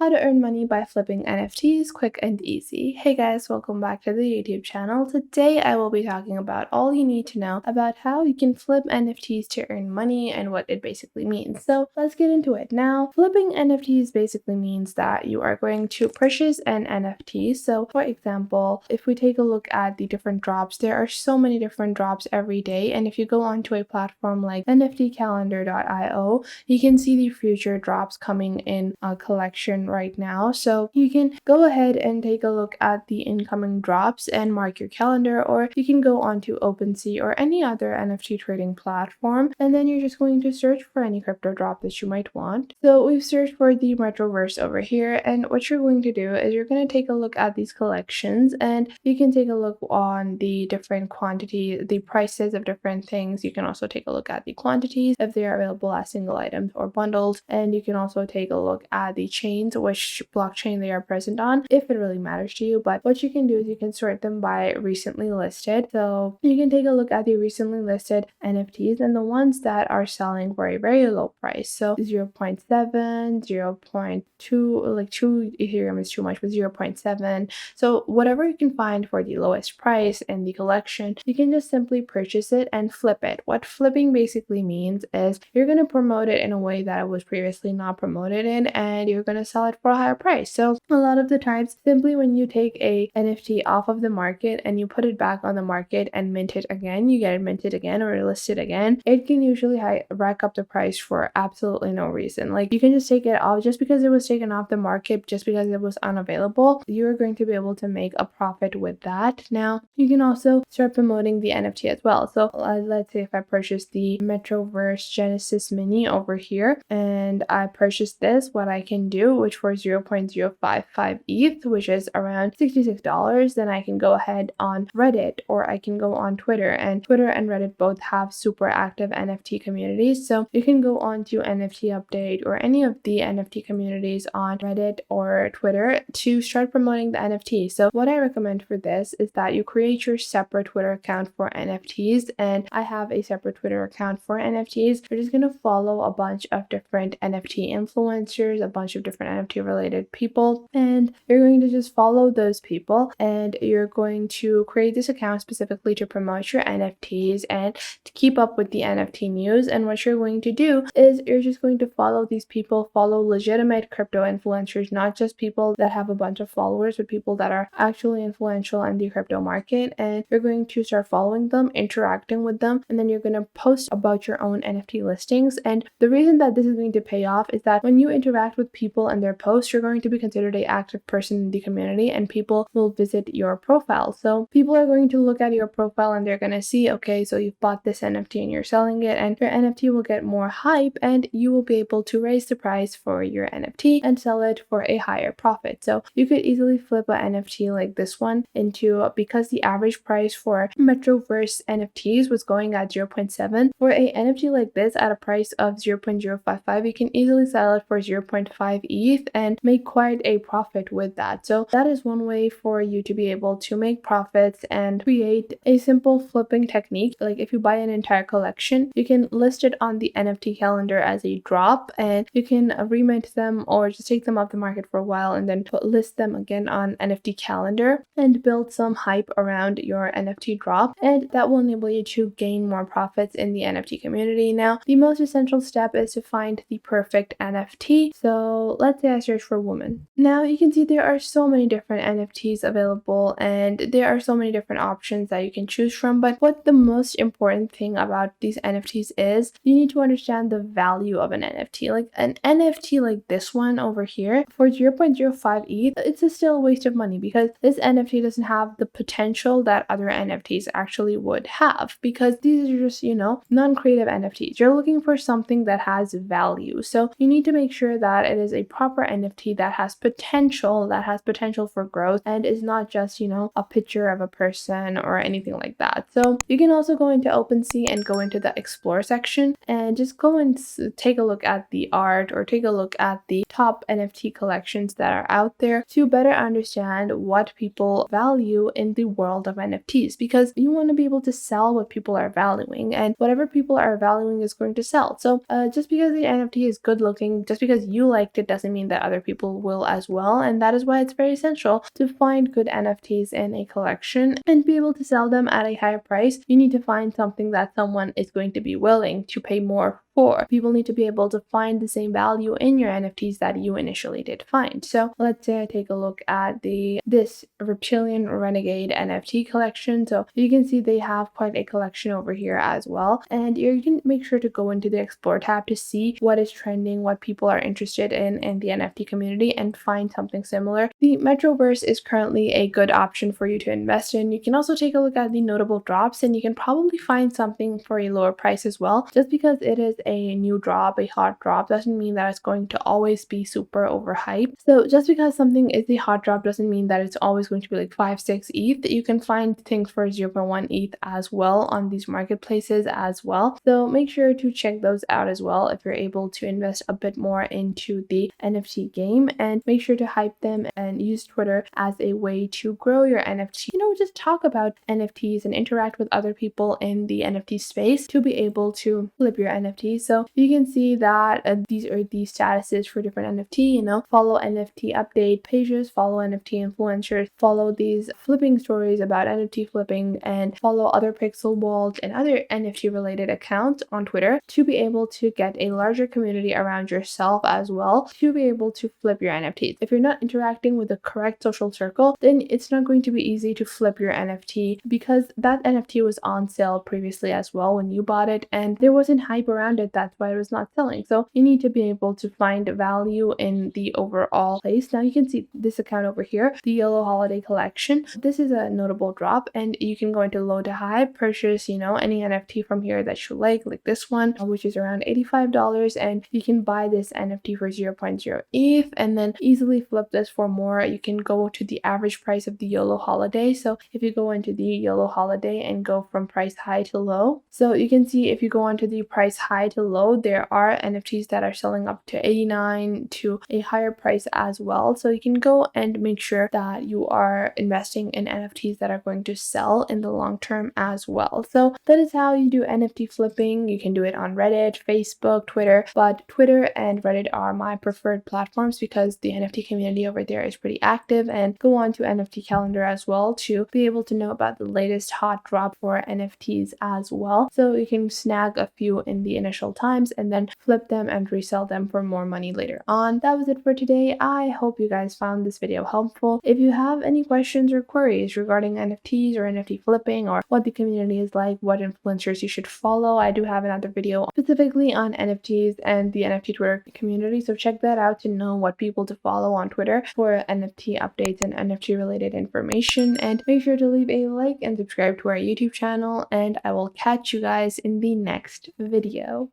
How to earn money by flipping NFTs quick and easy. Hey guys, welcome back to the YouTube channel. Today I will be talking about all you need to know about how you can flip NFTs to earn money and what it basically means. So let's get into it. Now, flipping NFTs basically means that you are going to purchase an NFT. So for example, if we take a look at the different drops, there are so many different drops every day. And if you go onto a platform like nftcalendar.io, you can see the future drops coming in a collection right now. So you can go ahead and take a look at the incoming drops and mark your calendar, or you can go onto OpenSea or any other NFT trading platform, and then you're just going to search for any crypto drop that you might want. So we've searched for the Retroverse over here, and what you're going to do is you're going to take a look at these collections, and you can take a look on the different quantity, the prices of different things. You can also take a look at the quantities if they are available as single items or bundles, and you can also take a look at the chains, which blockchain they are present on, if it really matters to you. But what you can do is you can sort them by recently listed. So you can take a look at the recently listed NFTs and the ones that are selling for a very low price. So 0.7, 0.2, like 2 Ethereum is too much, but 0.7. So whatever you can find for the lowest price in the collection, you can just simply purchase it and flip it. What flipping basically means is you're going to promote it in a way that it was previously not promoted in, and you're going to sell it for a higher price. So a lot of the times, simply when you take a NFT off of the market and you put it back on the market and mint it again, you get it minted again or listed again, it can usually rack up the price for absolutely no reason. Like, you can just take it off just because it was taken off the market, just because it was unavailable. You're going to be able to make a profit with that. Now, you can also start promoting the NFT as well. So let's say if I purchase the Metroverse Genesis Mini over here and I purchase this, what I can do, which for 0.055 ETH, which is around $66, then I can go ahead on Reddit, or I can go on Twitter, and Twitter and Reddit both have super active NFT communities. So you can go on to NFT Update or any of the NFT communities on Reddit or Twitter to start promoting the NFT. So what I recommend for this is that you create your separate Twitter account for NFTs, and I have a separate Twitter account for NFTs. You're just going to follow a bunch of different NFT influencers, a bunch of different NFT related people, and you're going to just follow those people, and you're going to create this account specifically to promote your NFTs and to keep up with the NFT news. And what you're going to do is you're just going to follow these people, follow legitimate crypto influencers, not just people that have a bunch of followers, but people that are actually influential in the crypto market. And you're going to start following them, interacting with them, and then you're going to post about your own NFT listings. And the reason that this is going to pay off is that when you interact with people and their posts, you're going to be considered an active person in the community, and people will visit your profile. So people are going to look at your profile and they're going to see, okay, so you've bought this NFT and you're selling it, and your NFT will get more hype, and you will be able to raise the price for your NFT and sell it for a higher profit. So you could easily flip an NFT like this one into, because the average price for Metroverse NFTs was going at 0.7, for a NFT like this at a price of 0.055, you can easily sell it for 0.5 ETH and make quite a profit with that. So that is one way for you to be able to make profits and create a simple flipping technique. Like, if you buy an entire collection, you can list it on the NFT calendar as a drop, and you can remint them or just take them off the market for a while and then list them again on NFT calendar and build some hype around your NFT drop, and that will enable you to gain more profits in the NFT community. Now, the most essential step is to find the perfect NFT. So let's say I search for woman. Now you can see there are so many different NFTs available, and there are so many different options that you can choose from. But what the most important thing about these NFTs is, you need to understand the value of an NFT. Like, an NFT like this one over here for 0.05 ETH, it's still a waste of money, because this NFT doesn't have the potential that other NFTs actually would have, because these are just, non-creative NFTs. You're looking for something that has value. So you need to make sure that it is a proper NFT that has potential for growth, and is not just, a picture of a person or anything like that. So you can also go into OpenSea and go into the explore section and just go and take a look at the art, or take a look at the top NFT collections that are out there to better understand what people value in the world of NFTs, because you want to be able to sell what people are valuing, and whatever people are valuing is going to sell. So just because the NFT is good looking, just because you liked it, doesn't mean that other people will as well. And that is why it's very essential to find good NFTs in a collection and be able to sell them at a higher price. You need to find something that someone is going to be willing to pay more for. People need to be able to find the same value in your NFTs that you initially did find. So let's say I take a look at this Reptilian Renegade NFT collection. So you can see they have quite a collection over here as well. And you can make sure to go into the Explore tab to see what is trending, what people are interested in the NFT community, and find something similar. The Metroverse is currently a good option for you to invest in. You can also take a look at the notable drops, and you can probably find something for a lower price as well. Just because it is a new drop, a hot drop, doesn't mean that it's going to always be super overhyped. So just because something is a hot drop doesn't mean that it's always going to be like 5-6 ETH. You can find things for 0.1 ETH as well on these marketplaces as well. So make sure to check those out as well if you're able to invest a bit more into the NFT game, and make sure to hype them and use Twitter as a way to grow your NFT. Just talk about NFTs and interact with other people in the NFT space to be able to flip your NFT. So you can see that these are the statuses for different NFT, follow NFT update pages, follow NFT influencers, follow these flipping stories about NFT flipping, and follow other pixel walls and other NFT related accounts on Twitter to be able to get a larger community around yourself as well to be able to flip your NFTs. If you're not interacting with the correct social circle, then it's not going to be easy to flip your NFT because that NFT was on sale previously as well when you bought it, and there wasn't hype around it. That's why it was not selling. So you need to be able to find value in the overall place. Now you can see this account over here, the Yellow Holiday Collection. This is a notable drop, and you can go into low to high, purchase, any NFT from here that you like this one, which is around $85, and you can buy this NFT for 0.0 ETH and then easily flip this for more. You can go to the average price of the Yellow Holiday. So if you go into the Yellow Holiday and go from price high to low, so you can see if you go onto the price high to low, there are NFTs that are selling up to 89 to a higher price as well. So you can go and make sure that you are investing in NFTs that are going to sell in the long term as well. So that is how you do NFT flipping. You can do it on Reddit, Facebook, Twitter, but Twitter and Reddit are my preferred platforms because the NFT community over there is pretty active. And go on to NFT calendar as well to be able to know about the latest hot drop for NFTs as well. So you can snag a few in the initial times and then flip them and resell them for more money later on. That was it for today. I hope you guys found this video helpful. If you have any questions or queries regarding NFTs or NFT flipping or what the community is like, what influencers you should follow, I do have another video specifically on NFTs and the NFT Twitter community. So check that out to know what people to follow on Twitter for NFT updates and NFT related information. And make sure to leave a like and subscribe to our YouTube channel, and I will catch you guys in the next video.